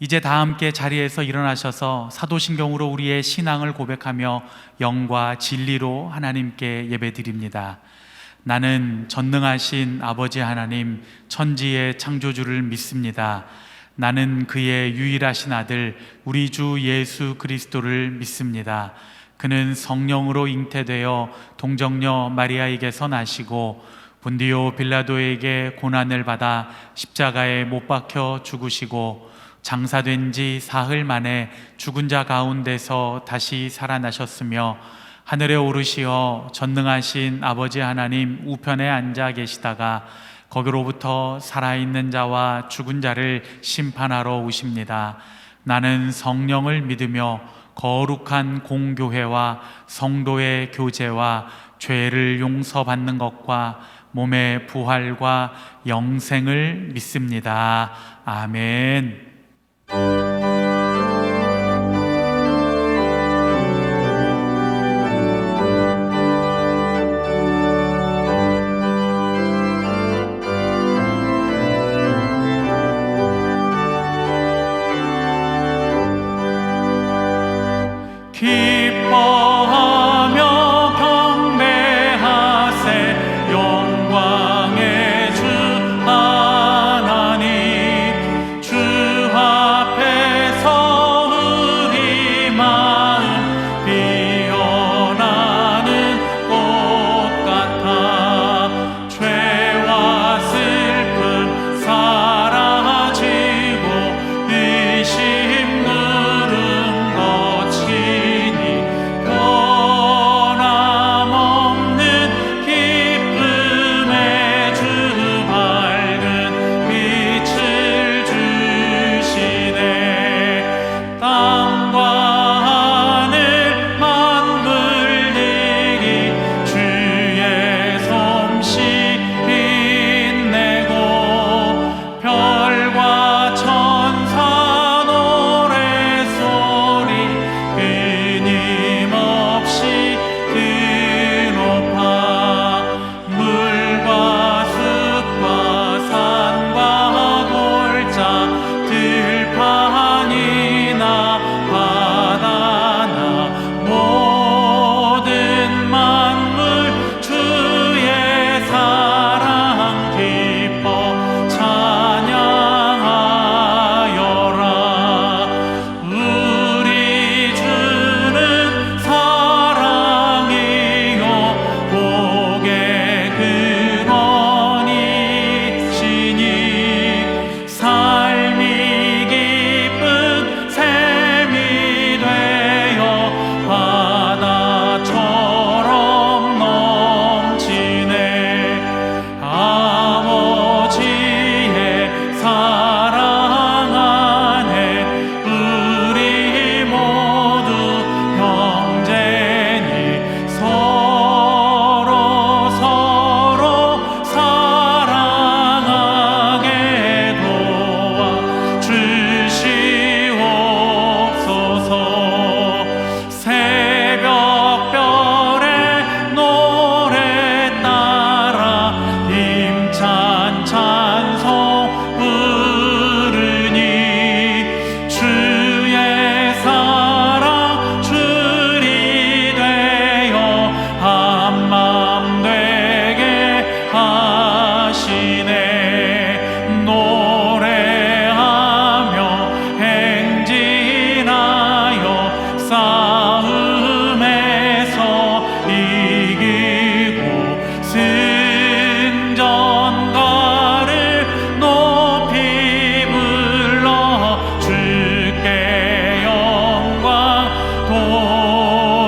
이제 다 함께 자리에서 일어나셔서 사도신경으로 우리의 신앙을 고백하며 영과 진리로 하나님께 예배드립니다. 나는 전능하신 아버지 하나님, 천지의 창조주를 믿습니다. 나는 그의 유일하신 아들 우리 주 예수 그리스도를 믿습니다. 그는 성령으로 잉태되어 동정녀 마리아에게서 나시고 본디오 빌라도에게 고난을 받아 십자가에 못 박혀 죽으시고 장사된 지 사흘 만에 죽은 자 가운데서 다시 살아나셨으며 하늘에 오르시어 전능하신 아버지 하나님 우편에 앉아 계시다가 거기로부터 살아있는 자와 죽은 자를 심판하러 오십니다. 나는 성령을 믿으며 거룩한 공교회와 성도의 교제와 죄를 용서받는 것과 몸의 부활과 영생을 믿습니다. 아멘. 기뻐하며 경배하세 영광의 주 하나님 주 앞에서 우리 마음 피어나는 꽃 같아 죄와 슬픔 사라지고 의심 누른 것이 변함없는 기쁨의 주 밝은 빛을 주시네. 땅과 하늘 만물들이 주의 솜씨 빛내고 별과 천사 노래소리 끊임없이 드높아 물과 숲과 산과 골짜 들판이나 바다나 모든 만물 주의 사랑 기뻐 찬양하여라. 우리 주는 사랑이요 복의 근원이시니 삶이 기쁜 샘이 되어 바다처럼 넘치네. 아버지의 사랑 안에 우리 모두 형제니 서로 사랑하게 도와 주시옵소서. 새벽별의 노래 따라 힘찬 찬송 부르니 주의 사랑 줄이 되어 한맘 되게 하시네. 노래하며 행진하여 싸움에서 이기고 승전가를 높이 불러 주께 영광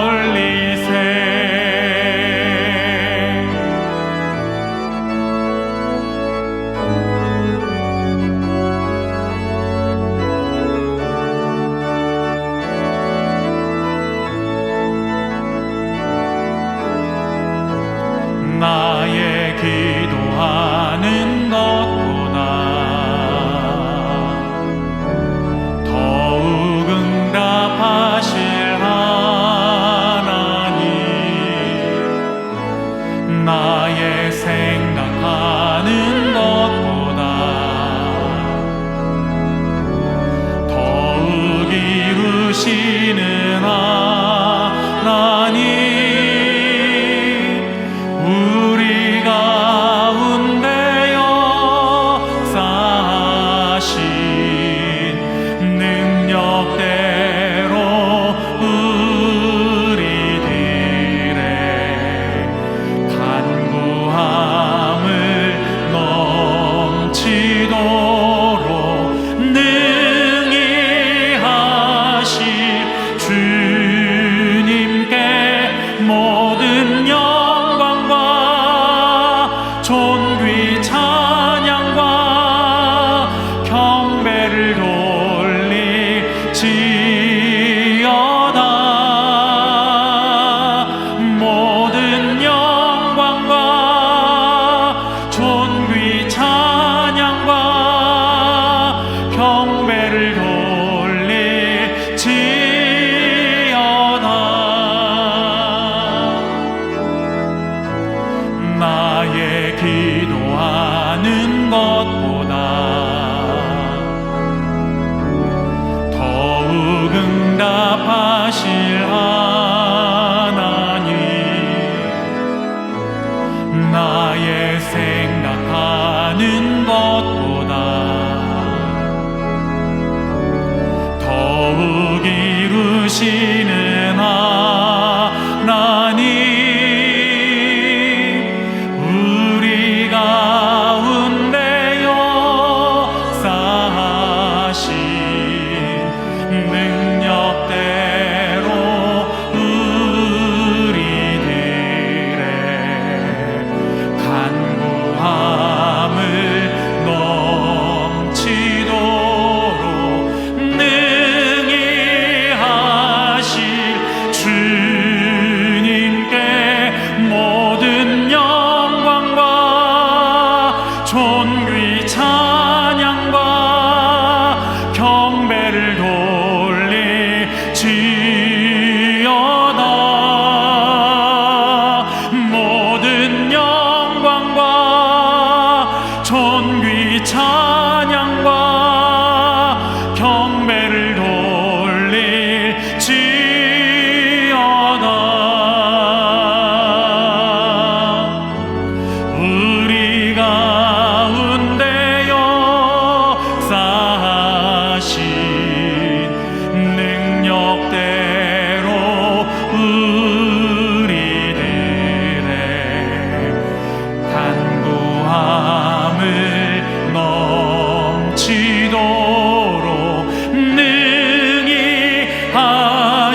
돌리세. 나의 기도하는 것보다 더욱 응답하실 하나님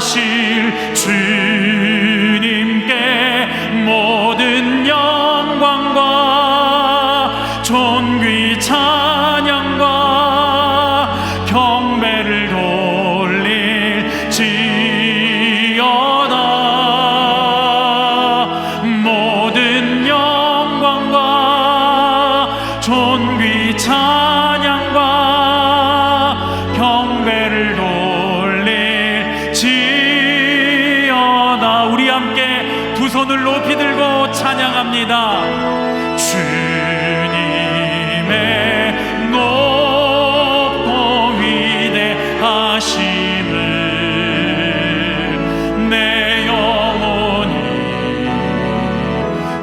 하실 주님께 모든 영광과 존귀 찬양과 경배를 돌릴지어다. 모든 영광과 존귀 찬양과 경배를 돌릴지어다. 우리 함께 두 손을 높이 들고 찬양합니다. 주님의 높고 위대하심을 내 영혼이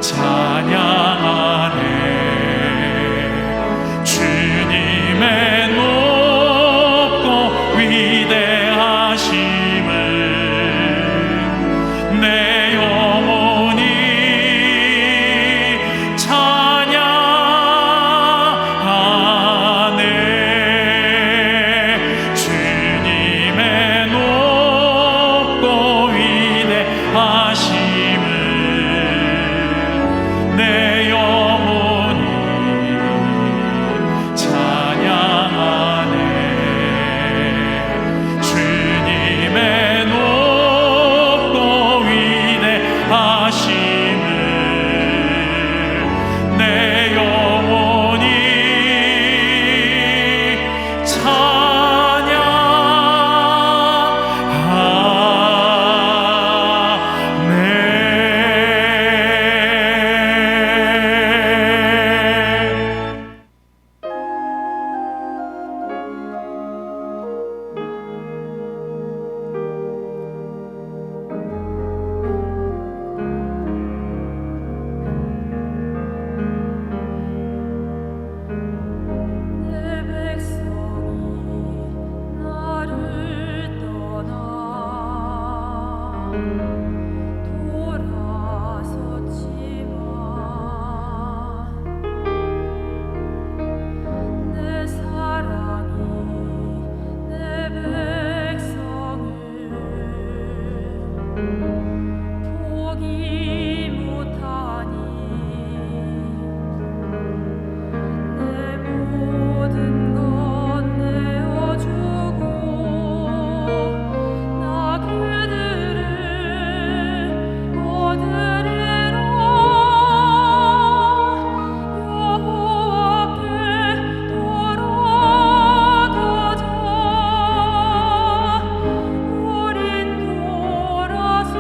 찬양하네. 주님의 높고 위대하심을 내 영혼이 찬양하네. 주님의 높고 위대하심을 내 영혼이 찬양하네. 주님의 높고 위대하심을 내 영혼이 찬양하네. 내 백성이 나를 떠나 돌아섰지만 내 사랑이 내 백성을 포기 못하니 내 모든 것 내어주고 나 그들을 얻으리라. 여호와께 돌아가자. 우린 돌아서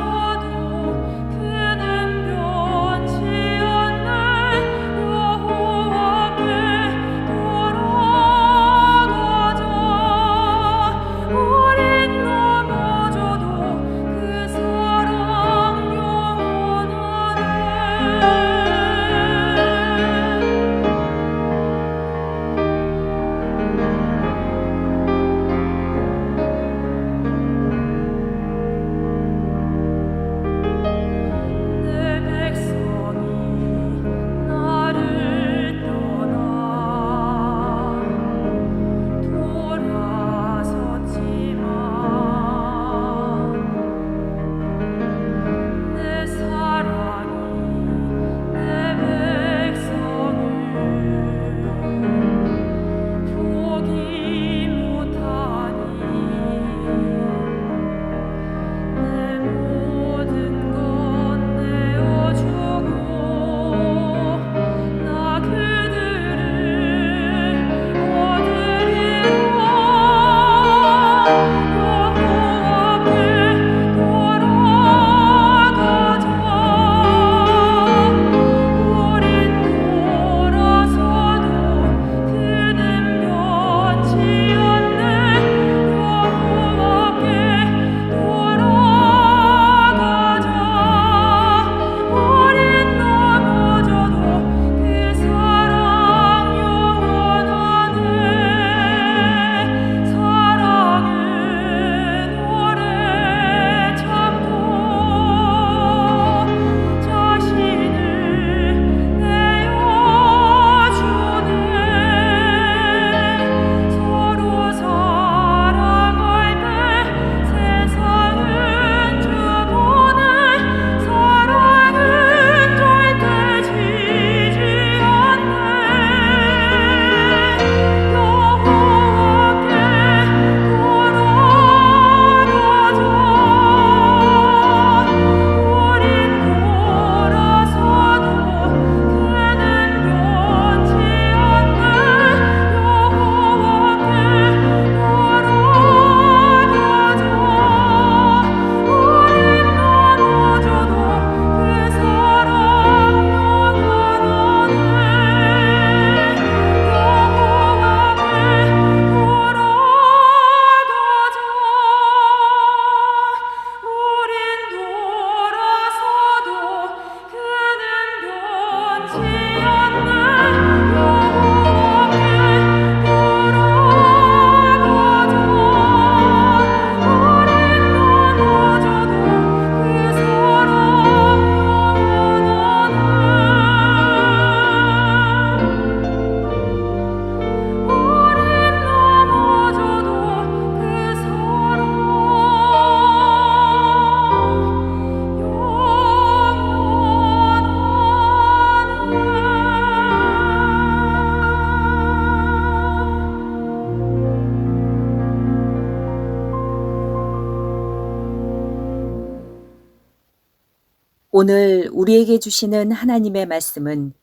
오늘 우리에게 주시는 하나님의 말씀은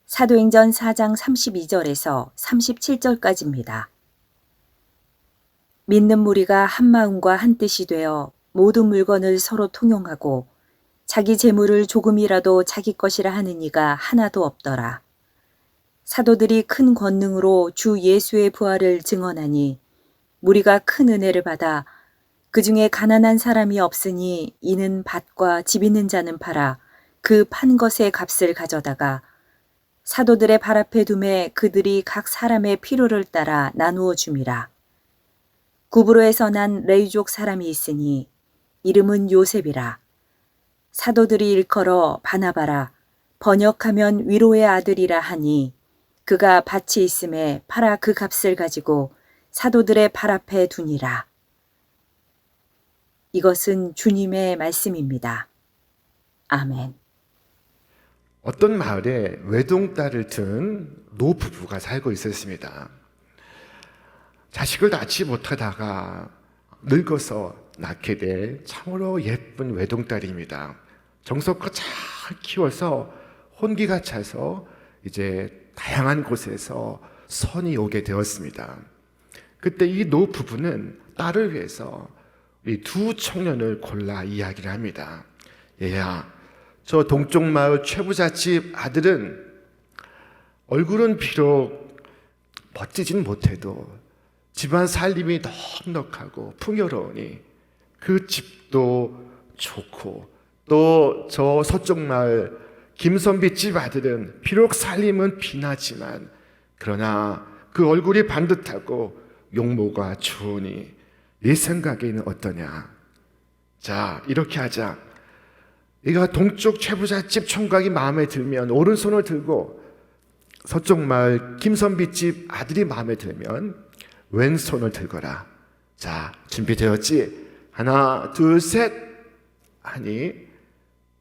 사도행전 4장 32절에서 37절까지입니다. 믿는 무리가 한 마음과 한 뜻이 되어 모든 물건을 서로 통용하고 자기 재물을 조금이라도 자기 것이라 하는 이가 하나도 없더라. 사도들이 큰 권능으로 주 예수의 부활을 증언하니 무리가 큰 은혜를 받아 그 중에 가난한 사람이 없으니 이는 밭과 집 있는 자는 팔아 그 판 것의 값을 가져다가 사도들의 발 앞에 두매 그들이 각 사람의 필요를 따라 나누어 줌이라. 구브로에서 난 레위족 사람이 있으니 이름은 요셉이라. 사도들이 일컬어 바나바라 번역하면 위로의 아들이라 하니 그가 밭이 있음에 팔아 그 값을 가지고 사도들의 발 앞에 두니라. 이것은 주님의 말씀입니다. 아멘. 어떤 마을에 외동딸을 둔 노부부가 살고 있었습니다. 자식을 낳지 못하다가 늙어서 낳게 될 참으로 예쁜 외동딸입니다. 정성껏 잘 키워서 혼기가 차서 이제 다양한 곳에서 선이 오게 되었습니다. 그때 이 노부부는 딸을 위해서 이 두 청년을 골라 이야기를 합니다. 얘야, 저 동쪽 마을 최부잣집 아들은 얼굴은 비록 멋지진 못해도 집안 살림이 넉넉하고 풍요로우니 그 집도 좋고, 또 저 서쪽 마을 김선비집 아들은 비록 살림은 빈하지만 그러나 그 얼굴이 반듯하고 용모가 좋으니 네 생각에는 어떠냐? 자, 이렇게 하자. 네가 동쪽 최부잣집 총각이 마음에 들면 오른손을 들고, 서쪽 마을 김선비집 아들이 마음에 들면 왼손을 들거라. 자, 준비되었지? 하나, 둘, 셋 하니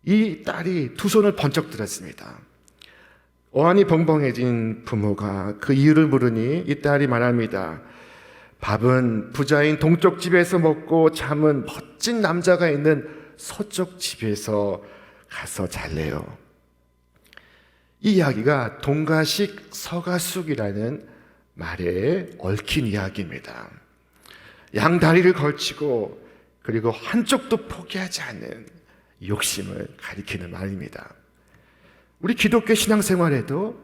이 딸이 두 손을 번쩍 들었습니다. 어안이 벙벙해진 부모가 그 이유를 물으니 이 딸이 말합니다. 밥은 부자인 동쪽 집에서 먹고 잠은 멋진 남자가 있는 서쪽 집에서 가서 잘래요. 이 이야기가 동가식 서가숙이라는 말에 얽힌 이야기입니다. 양다리를 걸치고 그리고 한쪽도 포기하지 않는 욕심을 가리키는 말입니다. 우리 기독교 신앙생활에도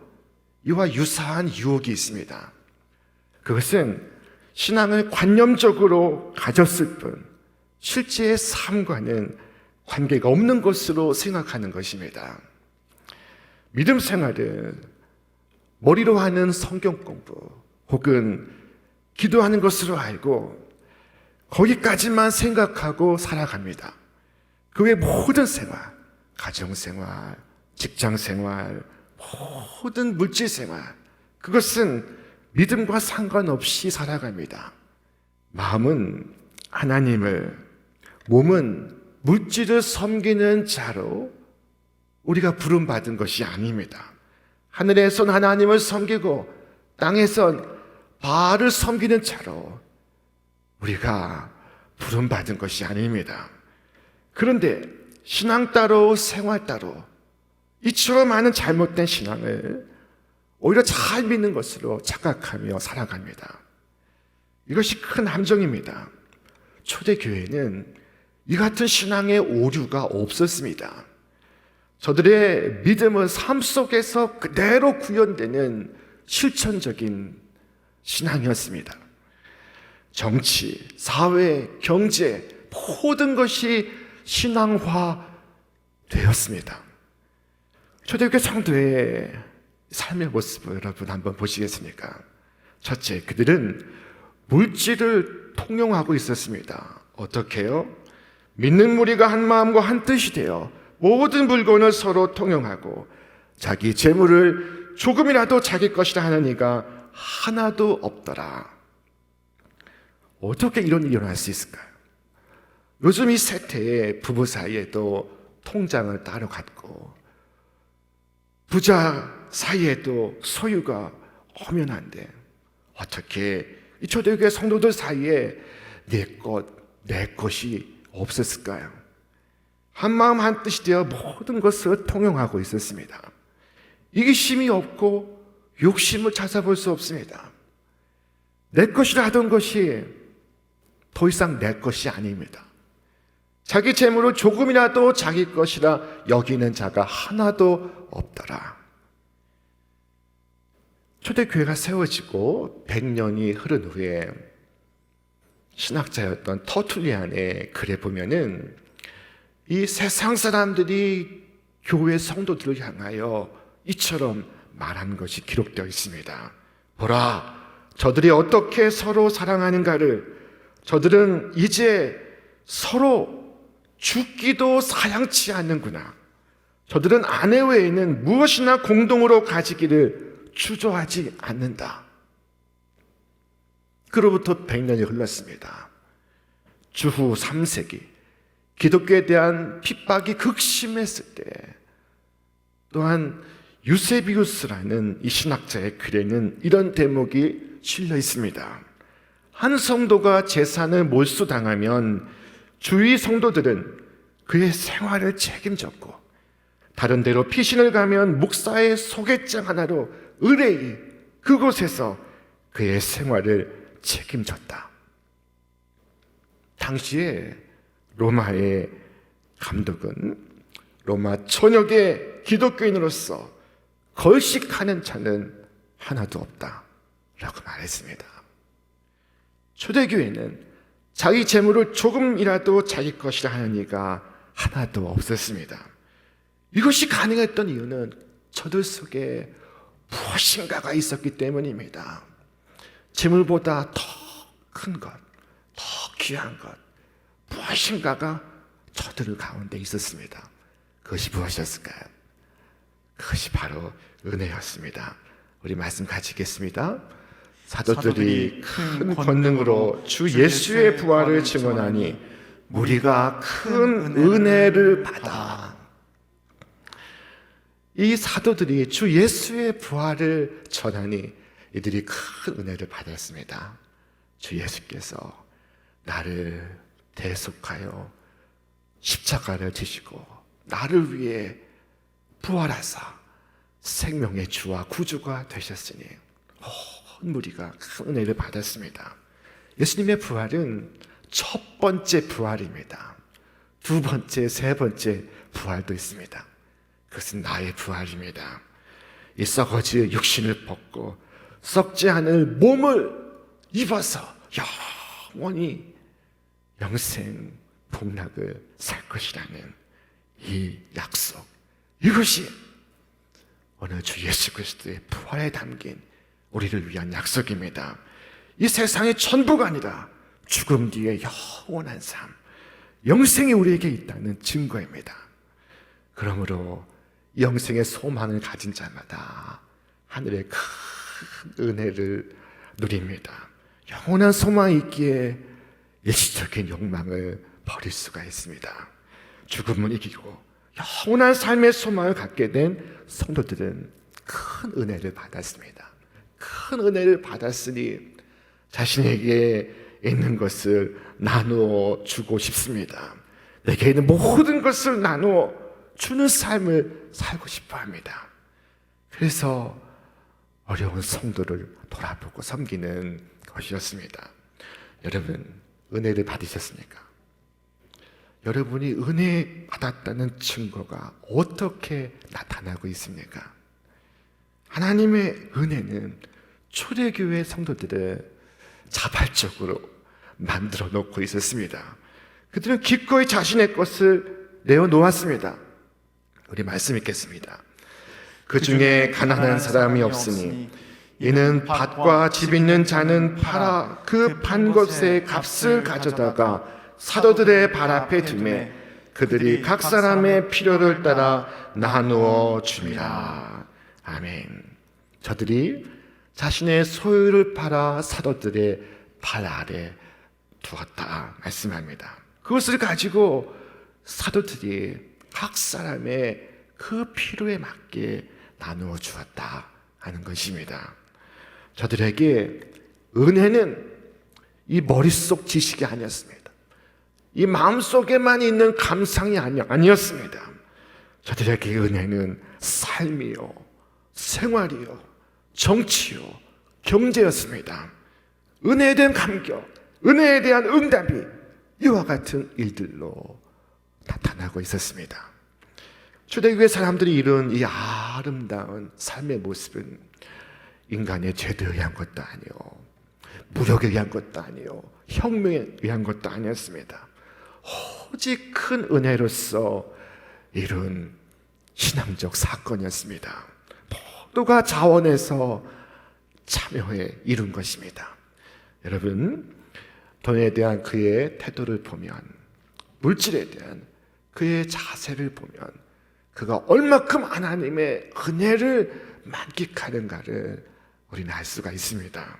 이와 유사한 유혹이 있습니다. 그것은 신앙을 관념적으로 가졌을 뿐 실제의 삶과는 관계가 없는 것으로 생각하는 것입니다. 믿음 생활은 머리로 하는 성경 공부 혹은 기도하는 것으로 알고 거기까지만 생각하고 살아갑니다. 그 외 모든 생활, 가정생활, 직장생활, 모든 물질생활, 그것은 믿음과 상관없이 살아갑니다. 마음은 하나님을, 몸은 물질을 섬기는 자로 우리가 부름받은 것이 아닙니다. 하늘에선 하나님을 섬기고 땅에선 바알을 섬기는 자로 우리가 부름받은 것이 아닙니다. 그런데 신앙 따로 생활 따로 이처럼 많은 잘못된 신앙을 오히려 잘 믿는 것으로 착각하며 살아갑니다. 이것이 큰 함정입니다. 초대교회는 이 같은 신앙의 오류가 없었습니다. 저들의 믿음은 삶 속에서 그대로 구현되는 실천적인 신앙이었습니다. 정치, 사회, 경제 모든 것이 신앙화 되었습니다. 초대교회 성도의 삶의 모습을 여러분 한번 보시겠습니까? 첫째, 그들은 물질을 통용하고 있었습니다. 어떻게요? 믿는 무리가 한 마음과 한 뜻이 되어 모든 물건을 서로 통용하고 자기 재물을 조금이라도 자기 것이라 하는 이가 하나도 없더라. 어떻게 이런 일이 일어날 수 있을까요? 요즘 이 세태에 부부 사이에도 통장을 따로 갖고 부자 사이에도 소유가 엄연한데 어떻게 이 초대교회 성도들 사이에 내 것이 없었을까요? 한마음 한뜻이 되어 모든 것을 통용하고 있었습니다. 이기심이 없고 욕심을 찾아볼 수 없습니다. 내 것이라 하던 것이 더 이상 내 것이 아닙니다. 자기 재물을 조금이라도 자기 것이라 여기는 자가 하나도 없더라. 초대교회가 세워지고 100년이 흐른 후에 신학자였던 터툴리안의 글에 보면은 이 세상 사람들이 교회 성도들을 향하여 이처럼 말한 것이 기록되어 있습니다. 보라, 저들이 어떻게 서로 사랑하는가를, 저들은 이제 서로 죽기도 사양치 않는구나. 저들은 아내 외에는 무엇이나 공동으로 가지기를 주저하지 않는다. 그로부터 100년이 흘렀습니다. 주후 3세기 기독교에 대한 핍박이 극심했을 때 또한 유세비우스라는 이 신학자의 글에는 이런 대목이 실려 있습니다. 한 성도가 재산을 몰수당하면 주위 성도들은 그의 생활을 책임졌고, 다른 데로 피신을 가면 목사의 소개장 하나로 의뢰이 그곳에서 그의 생활을 책임졌다. 당시에 로마의 감독은 로마 전역의 기독교인으로서 걸식하는 자는 하나도 없다 라고 말했습니다. 초대교회는 자기 재물을 조금이라도 자기 것이라 하는 이가 하나도 없었습니다. 이것이 가능했던 이유는 저들 속에 무엇인가가 있었기 때문입니다. 재물보다 더 큰 것, 더 귀한 것, 무엇인가가 저들 가운데 있었습니다. 그것이 무엇이었을까요? 그것이 바로 은혜였습니다. 우리 말씀 같이 읽겠습니다. 사도들이 큰 권능으로 주 예수의 부활을 증언하니 우리가 큰 은혜를 받아. 이 사도들이 주 예수의 부활을 전하니 이들이 큰 은혜를 받았습니다. 주 예수께서 나를 대속하여 십자가를 지시고 나를 위해 부활하사 생명의 주와 구주가 되셨으니 온 무리가 큰 은혜를 받았습니다. 예수님의 부활은 첫 번째 부활입니다. 두 번째, 세 번째 부활도 있습니다. 그것은 나의 부활입니다. 이 썩어질 육신을 벗고 썩지 않을 몸을 입어서 영원히 영생 복락을 살 것이라는 이 약속, 이것이 오늘 주 예수 그리스도의 부활에 담긴 우리를 위한 약속입니다. 이 세상의 전부가 아니라 죽음 뒤에 영원한 삶, 영생이 우리에게 있다는 증거입니다. 그러므로 영생의 소망을 가진 자마다 하늘의 큰 은혜를 누립니다. 영원한 소망이 있기에 일시적인 욕망을 버릴 수가 있습니다. 죽음을 이기고 영원한 삶의 소망을 갖게 된 성도들은 큰 은혜를 받았습니다. 큰 은혜를 받았으니 자신에게 있는 것을 나누어 주고 싶습니다. 내게 있는 모든 것을 나누어 주는 삶을 살고 싶어 합니다. 그래서 어려운 성도를 돌아보고 섬기는 것이었습니다. 여러분, 은혜를 받으셨습니까? 여러분이 은혜 받았다는 증거가 어떻게 나타나고 있습니까? 하나님의 은혜는 초대교회 성도들을 자발적으로 만들어 놓고 있었습니다. 그들은 기꺼이 자신의 것을 내어놓았습니다. 우리 말씀 읽겠습니다. 그 중에 가난한 사람이 없으니 이는 밭과 집 있는 자는 팔아 그 판 것의 값을 가져다가 사도들의 발 앞에 두매 그들이 각 사람의 필요를 따라 나누어 줍니다. 아멘. 저들이 자신의 소유를 팔아 사도들의 발 아래 두었다 말씀합니다. 그것을 가지고 사도들이 각 사람의 그 필요에 맞게 나누어 주었다 하는 것입니다. 저들에게 은혜는 이 머릿속 지식이 아니었습니다. 이 마음속에만 있는 감상이 아니었습니다. 저들에게 은혜는 삶이요, 생활이요, 정치요, 경제였습니다. 은혜에 대한 감격, 은혜에 대한 응답이 이와 같은 일들로 나타나고 있었습니다. 초대교회 사람들이 이룬 이 아름다운 삶의 모습은 인간의 죄에 의한 것도 아니요, 무력에 의한 것도 아니요, 혁명에 의한 것도 아니었습니다. 오직 큰 은혜로서 이룬 신앙적 사건이었습니다. 모두가 자원해서 참여해 이룬 것입니다. 여러분, 돈에 대한 그의 태도를 보면, 물질에 대한 그의 자세를 보면 그가 얼마큼 하나님의 은혜를 만끽하는가를 우리는 알 수가 있습니다.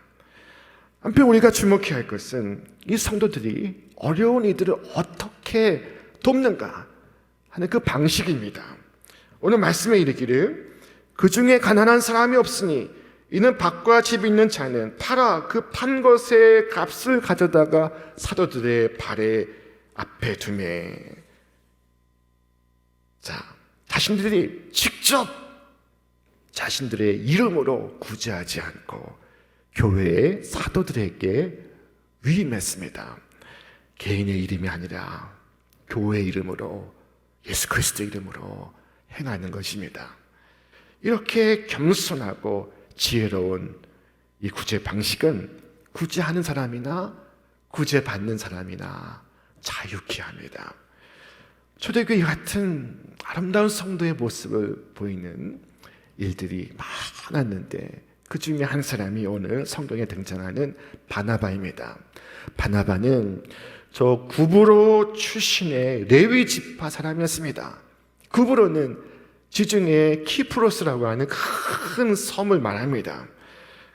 한편 우리가 주목해야 할 것은 이 성도들이 어려운 이들을 어떻게 돕는가 하는 그 방식입니다. 오늘 말씀에 이르기를 그 중에 가난한 사람이 없으니 이는 밭과 집 있는 자는 팔아 그 판 것의 값을 가져다가 사도들의 발에 앞에 두매. 자, 자신들이 직접 자신들의 이름으로 구제하지 않고 교회의 사도들에게 위임했습니다. 개인의 이름이 아니라 교회의 이름으로, 예수 그리스도의 이름으로 행하는 것입니다. 이렇게 겸손하고 지혜로운 이 구제 방식은 구제하는 사람이나 구제받는 사람이나 자유케 합니다. 초대교회 같은 아름다운 성도의 모습을 보이는 일들이 많았는데 그 중에 한 사람이 오늘 성경에 등장하는 바나바입니다. 바나바는 저 구브로 출신의 레위 지파 사람이었습니다. 구브로는 지중해 키프로스라고 하는 큰 섬을 말합니다.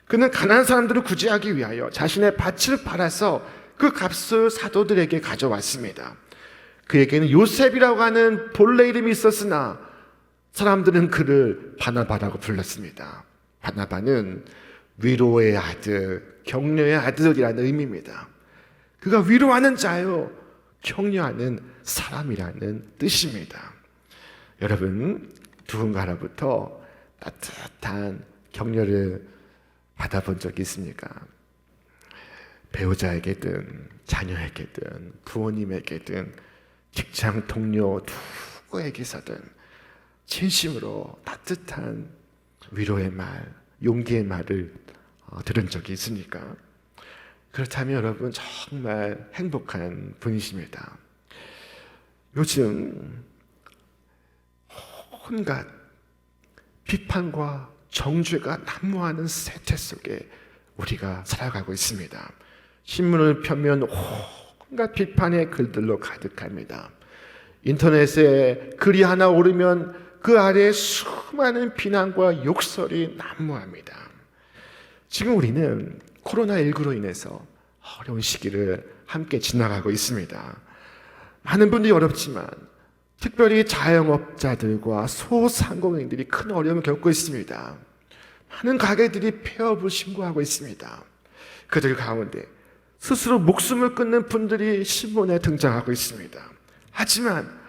그는 가난한 사람들을 구제하기 위하여 자신의 밭을 팔아서 그 값을 사도들에게 가져왔습니다. 그에게는 요셉이라고 하는 본래 이름이 있었으나 사람들은 그를 바나바라고 불렀습니다. 바나바는 위로의 아들, 격려의 아들이라는 의미입니다. 그가 위로하는 자요, 격려하는 사람이라는 뜻입니다. 여러분, 누군가로부터 따뜻한 격려를 받아본 적이 있습니까? 배우자에게든 자녀에게든 부모님에게든 직장 동료 누구에게서든 진심으로 따뜻한 위로의 말, 용기의 말을 들은 적이 있습니까? 그렇다면 여러분 정말 행복한 분이십니다. 요즘 온갖 비판과 정죄가 난무하는 세태 속에 우리가 살아가고 있습니다. 신문을 펴면 온갖 비판의 글들로 가득합니다. 인터넷에 글이 하나 오르면 그 아래에 수많은 비난과 욕설이 난무합니다. 지금 우리는 코로나19로 인해서 어려운 시기를 함께 지나가고 있습니다. 많은 분들이 어렵지만 특별히 자영업자들과 소상공인들이 큰 어려움을 겪고 있습니다. 많은 가게들이 폐업을 신고하고 있습니다. 그들 가운데 스스로 목숨을 끊는 분들이 신문에 등장하고 있습니다. 하지만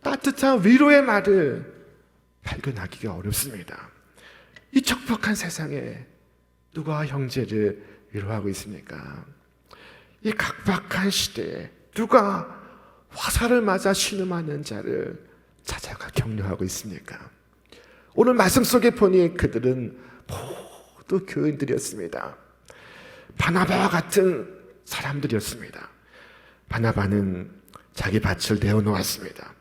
따뜻한 위로의 말을 발견하기가 어렵습니다. 이 척박한 세상에 누가 형제를 위로하고 있습니까? 이 각박한 시대에 누가 화살을 맞아 신음하는 자를 찾아가 격려하고 있습니까? 오늘 말씀 속에 보니 그들은 모두 교인들이었습니다. 바나바와 같은 사람들이었습니다. 바나바는 자기 밭을 내어놓았습니다.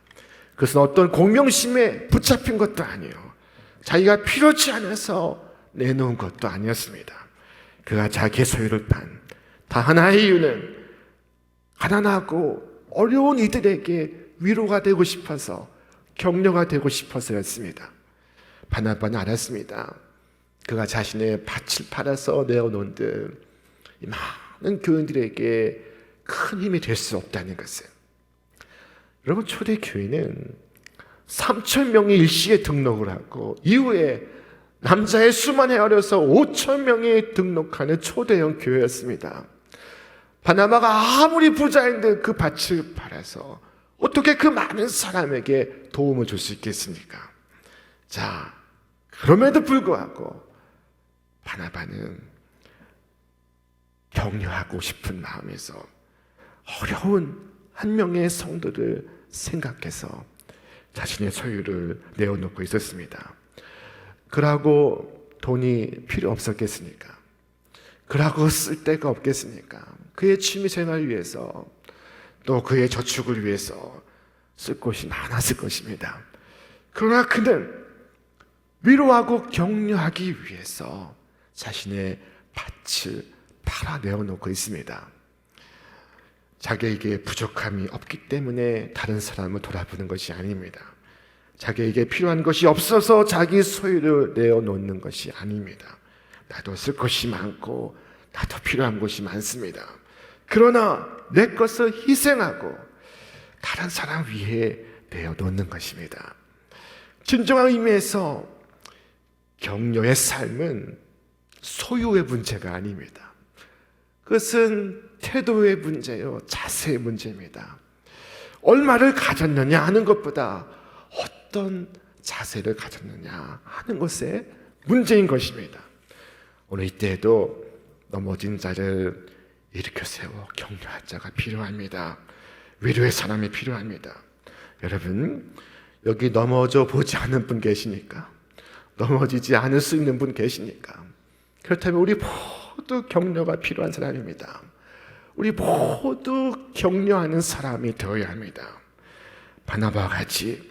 그것은 어떤 공명심에 붙잡힌 것도 아니에요. 자기가 필요치 않아서 내놓은 것도 아니었습니다. 그가 자기의 소유를 판 다 하나의 이유는 가난하고 어려운 이들에게 위로가 되고 싶어서, 격려가 되고 싶어서였습니다. 바나바는 알았습니다. 그가 자신의 밭을 팔아서 내어놓은 듯 많은 교인들에게 큰 힘이 될 수 없다는 것을. 여러분, 초대교회는 3,000명이 일시에 등록을 하고 이후에 남자의 수만 헤아려서 5,000명이 등록하는 초대형 교회였습니다. 바나바가 아무리 부자인데 그 밭을 팔아서 어떻게 그 많은 사람에게 도움을 줄 수 있겠습니까? 자, 그럼에도 불구하고 바나바는 격려하고 싶은 마음에서 어려운 한 명의 성도를 생각해서 자신의 소유를 내어놓고 있었습니다. 그러고 돈이 필요 없었겠습니까? 그러고 쓸 데가 없겠습니까? 그의 취미생활을 위해서 또 그의 저축을 위해서 쓸 곳이 많았을 것입니다. 그러나 그는 위로하고 격려하기 위해서 자신의 밭을 팔아 내어놓고 있습니다. 자기에게 부족함이 없기 때문에 다른 사람을 돌아보는 것이 아닙니다. 자기에게 필요한 것이 없어서 자기 소유를 내어놓는 것이 아닙니다. 나도 쓸 것이 많고 나도 필요한 것이 많습니다. 그러나 내 것을 희생하고 다른 사람 위에 내어놓는 것입니다. 진정한 의미에서 격려의 삶은 소유의 문제가 아닙니다. 그것은 태도의 문제요, 자세의 문제입니다. 얼마를 가졌느냐 하는 것보다 어떤 자세를 가졌느냐 하는 것에 문제인 것입니다. 오늘 이때에도 넘어진 자를 일으켜 세워 격려할 자가 필요합니다. 위로의 사람이 필요합니다. 여러분, 여기 넘어져 보지 않은 분 계시니까? 넘어지지 않을 수 있는 분 계시니까? 그렇다면 우리 모두 격려가 필요한 사람입니다. 우리 모두 격려하는 사람이 되어야 합니다. 바나바와 같이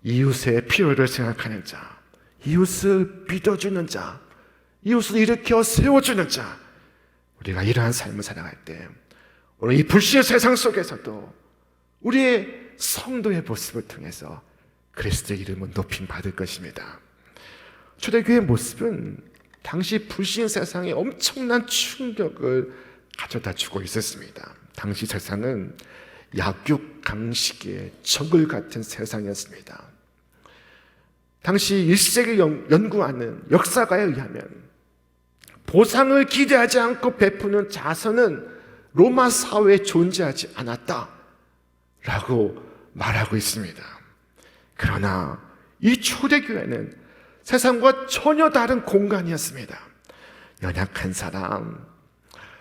이웃의 필요를 생각하는 자, 이웃을 믿어주는 자, 이웃을 일으켜 세워주는 자, 우리가 이러한 삶을 살아갈 때 오늘 이 불신의 세상 속에서도 우리의 성도의 모습을 통해서 그리스도의 이름은 높임 받을 것입니다. 초대교회의 모습은 당시 불신 세상에 엄청난 충격을 가져다 주고 있었습니다. 당시 세상은 약육강식의 정글 같은 세상이었습니다. 당시 1세기를 연구하는 역사가에 의하면 보상을 기대하지 않고 베푸는 자선은 로마 사회에 존재하지 않았다라고 말하고 있습니다. 그러나 이 초대교회는 세상과 전혀 다른 공간이었습니다. 연약한 사람,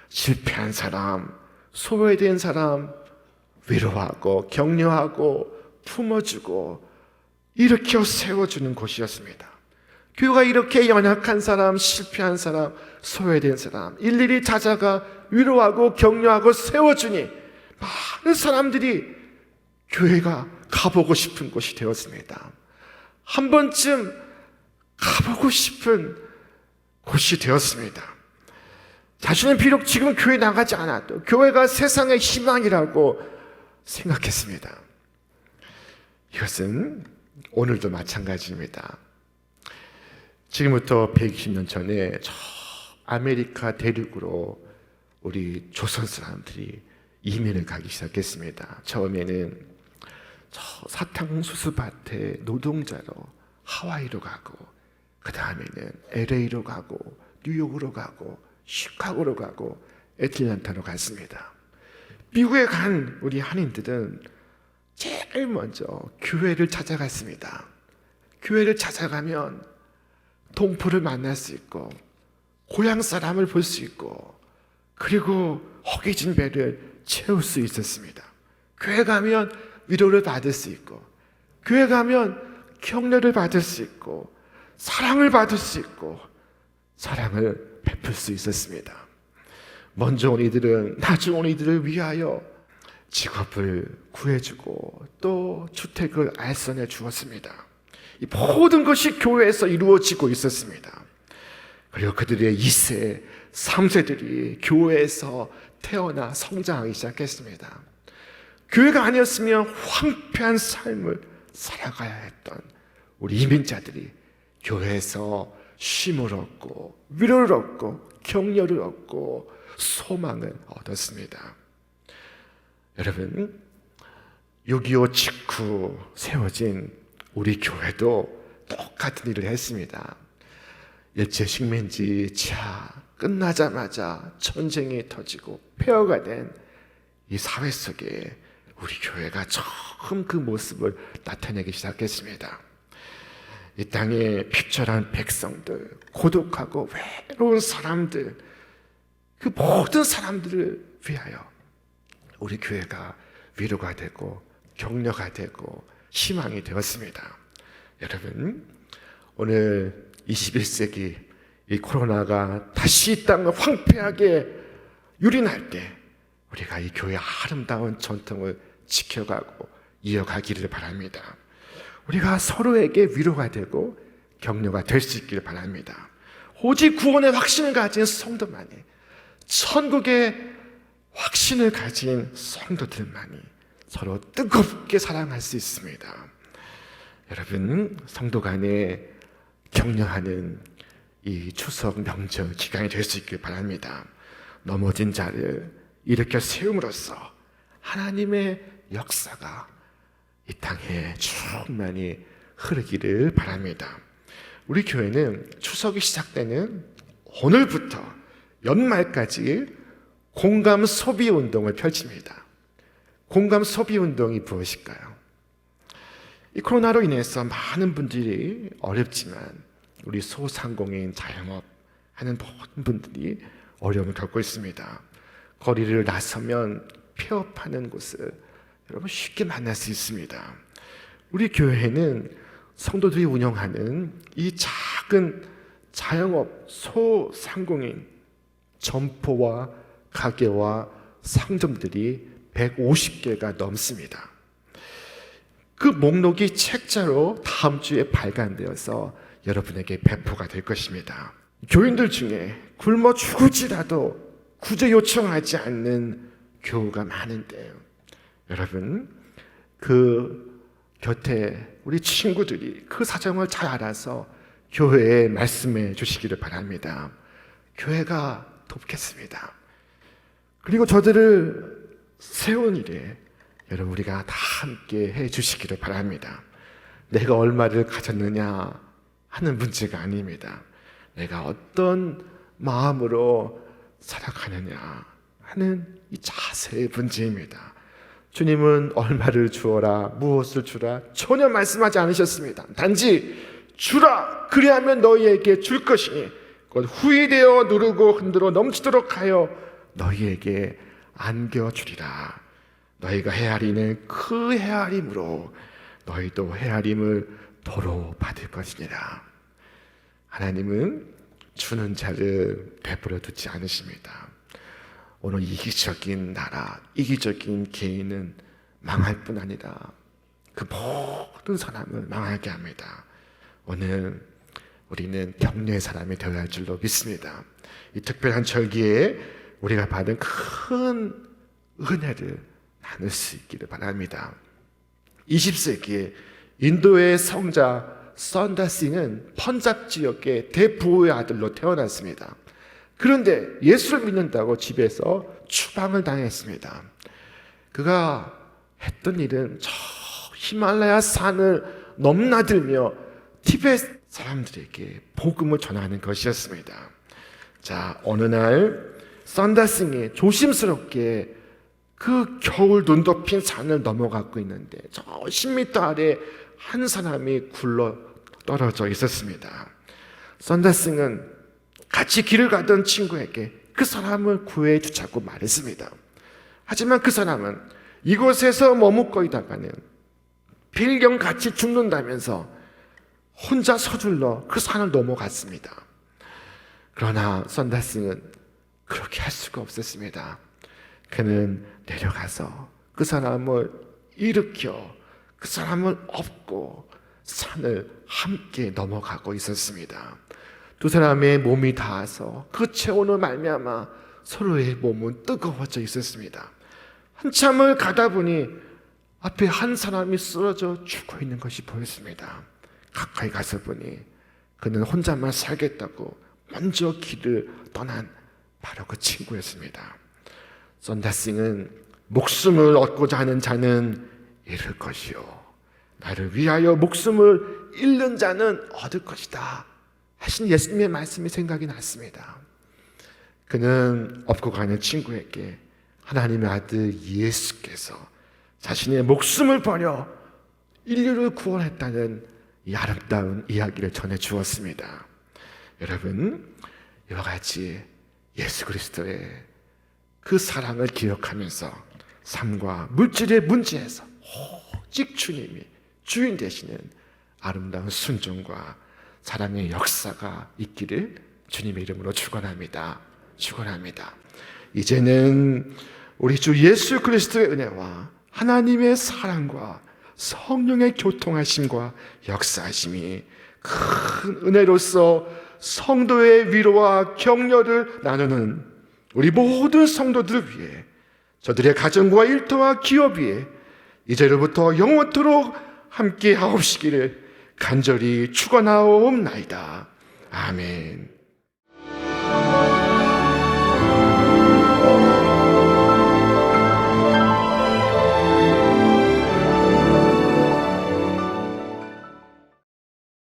실패한 사람, 소외된 사람 위로하고 격려하고 품어주고 일으켜 세워주는 곳이었습니다. 교회가 이렇게 연약한 사람, 실패한 사람, 소외된 사람 일일이 찾아가 위로하고 격려하고 세워주니 많은 사람들이 교회가 가보고 싶은 곳이 되었습니다. 한 번쯤 가보고 싶은 곳이 되었습니다. 자신은 비록 지금 교회 나가지 않아도 교회가 세상의 희망이라고 생각했습니다. 이것은 오늘도 마찬가지입니다. 지금부터 120년 전에 저 아메리카 대륙으로 우리 조선 사람들이 이민을 가기 시작했습니다. 처음에는 저 사탕수수밭의 노동자로 하와이로 가고, 그 다음에는 LA로 가고, 뉴욕으로 가고, 시카고로 가고, 애틀랜타로 갔습니다. 미국에 간 우리 한인들은 제일 먼저 교회를 찾아갔습니다. 교회를 찾아가면 동포를 만날 수 있고, 고향 사람을 볼 수 있고, 그리고 허기진 배를 채울 수 있었습니다. 교회 가면 위로를 받을 수 있고, 교회 가면 격려를 받을 수 있고, 사랑을 받을 수 있고, 사랑을 베풀 수 있었습니다. 먼저 온 이들은 나중 온 이들을 위하여 직업을 구해주고 또 주택을 알선해 주었습니다. 이 모든 것이 교회에서 이루어지고 있었습니다. 그리고 그들의 2세, 3세들이 교회에서 태어나 성장하기 시작했습니다. 교회가 아니었으면 황폐한 삶을 살아가야 했던 우리 이민자들이 교회에서 쉼을 얻고 위로를 얻고 격려를 얻고 소망을 얻었습니다. 여러분, 6.25 직후 세워진 우리 교회도 똑같은 일을 했습니다. 일제 식민지 차 끝나자마자 전쟁이 터지고 폐허가 된 이 사회 속에 우리 교회가 처음 그 모습을 나타내기 시작했습니다. 이 땅에 핍절한 백성들, 고독하고 외로운 사람들, 그 모든 사람들을 위하여 우리 교회가 위로가 되고 격려가 되고 희망이 되었습니다. 여러분, 오늘 21세기 이 코로나가 다시 이 땅을 황폐하게 유린할 때 우리가 이 교회의 아름다운 전통을 지켜가고 이어가기를 바랍니다. 우리가 서로에게 위로가 되고 격려가 될 수 있기를 바랍니다. 오직 구원의 확신을 가진 성도만이, 천국의 확신을 가진 성도들만이 서로 뜨겁게 사랑할 수 있습니다. 여러분, 성도 간에 격려하는 이 추석 명절 기간이 될 수 있길 바랍니다. 넘어진 자를 일으켜 세움으로써 하나님의 역사가 이 땅에 충만히 흐르기를 바랍니다. 우리 교회는 추석이 시작되는 오늘부터 연말까지 공감 소비 운동을 펼칩니다. 공감 소비 운동이 무엇일까요? 이 코로나로 인해서 많은 분들이 어렵지만 우리 소상공인, 자영업 하는 모든 분들이 어려움을 겪고 있습니다. 거리를 나서면 폐업하는 곳을 여러분 쉽게 만날 수 있습니다. 우리 교회는 성도들이 운영하는 이 작은 자영업, 소상공인 점포와 가게와 상점들이 150개가 넘습니다. 그 목록이 책자로 다음 주에 발간되어서 여러분에게 배포가 될 것입니다. 교인들 중에 굶어 죽을지라도 구제 요청하지 않는 교우가 많은데, 여러분, 그 곁에 우리 친구들이 그 사정을 잘 알아서 교회에 말씀해 주시기를 바랍니다. 교회가 돕겠습니다. 그리고 저들을 세운 일에 여러분 우리가 다 함께 해 주시기를 바랍니다. 내가 얼마를 가졌느냐 하는 문제가 아닙니다. 내가 어떤 마음으로 살아가느냐 하는 이 자세의 문제입니다. 주님은 얼마를 주어라, 무엇을 주라 전혀 말씀하지 않으셨습니다. 단지 주라, 그리하면 너희에게 줄 것이니 곧 후이되어 누르고 흔들어 넘치도록 하여 너희에게 안겨주리라. 너희가 헤아리는 그 헤아림으로 너희도 헤아림을 도로 받을 것이니라. 하나님은 주는 자를 베풀어 두지 않으십니다. 오늘 이기적인 나라, 이기적인 개인은 망할 뿐 아니라 그 모든 사람을 망하게 합니다. 오늘 우리는 격려의 사람이 되어야 할 줄로 믿습니다. 이 특별한 절기에 우리가 받은 큰 은혜를 나눌 수 있기를 바랍니다. 20세기에 인도의 성자 선다싱은 펀잡 지역의 대부호의 아들로 태어났습니다. 그런데 예수를 믿는다고 집에서 추방을 당했습니다. 그가 했던 일은 저 히말라야 산을 넘나들며 티베트 사람들에게 복음을 전하는 것이었습니다. 자, 어느 날 선다싱이 조심스럽게 그 겨울 눈 덮인 산을 넘어가고 있는데 저 10m 아래 한 사람이 굴러 떨어져 있었습니다. 선다싱은 같이 길을 가던 친구에게 그 사람을 구해 주자고 말했습니다. 하지만 그 사람은 이곳에서 머뭇고 있다가는 필경같이 죽는다면서 혼자 서둘러 그 산을 넘어갔습니다. 그러나 선다싱은 그렇게 할 수가 없었습니다. 그는 내려가서 그 사람을 일으켜 그 사람을 업고 산을 함께 넘어가고 있었습니다. 두 사람의 몸이 닿아서 그 체온을 말미암아 서로의 몸은 뜨거워져 있었습니다. 한참을 가다 보니 앞에 한 사람이 쓰러져 죽어 있는 것이 보였습니다. 가까이 가서 보니 그는 혼자만 살겠다고 먼저 길을 떠난 바로 그 친구였습니다. 선다싱은 목숨을 얻고자 하는 자는 잃을 것이요 나를 위하여 목숨을 잃는 자는 얻을 것이다 하신 예수님의 말씀이 생각이 났습니다. 그는 업고 가는 친구에게 하나님의 아들 예수께서 자신의 목숨을 버려 인류를 구원했다는 이 아름다운 이야기를 전해 주었습니다. 여러분, 이와 같이 예수 그리스도의 그 사랑을 기억하면서 삶과 물질의 문제에서 오직 주님이 주인 되시는 아름다운 순종과 사랑의 역사가 있기를 주님의 이름으로 축원합니다. 축원합니다. 이제는 우리 주 예수 그리스도의 은혜와 하나님의 사랑과 성령의 교통하심과 역사하심이 큰 은혜로서 성도의 위로와 격려를 나누는 우리 모든 성도들을 위해 저들의 가정과 일터와 기업 위에 이제로부터 영원토록 함께 하옵시기를 간절히 축원하옵나이다. 아멘.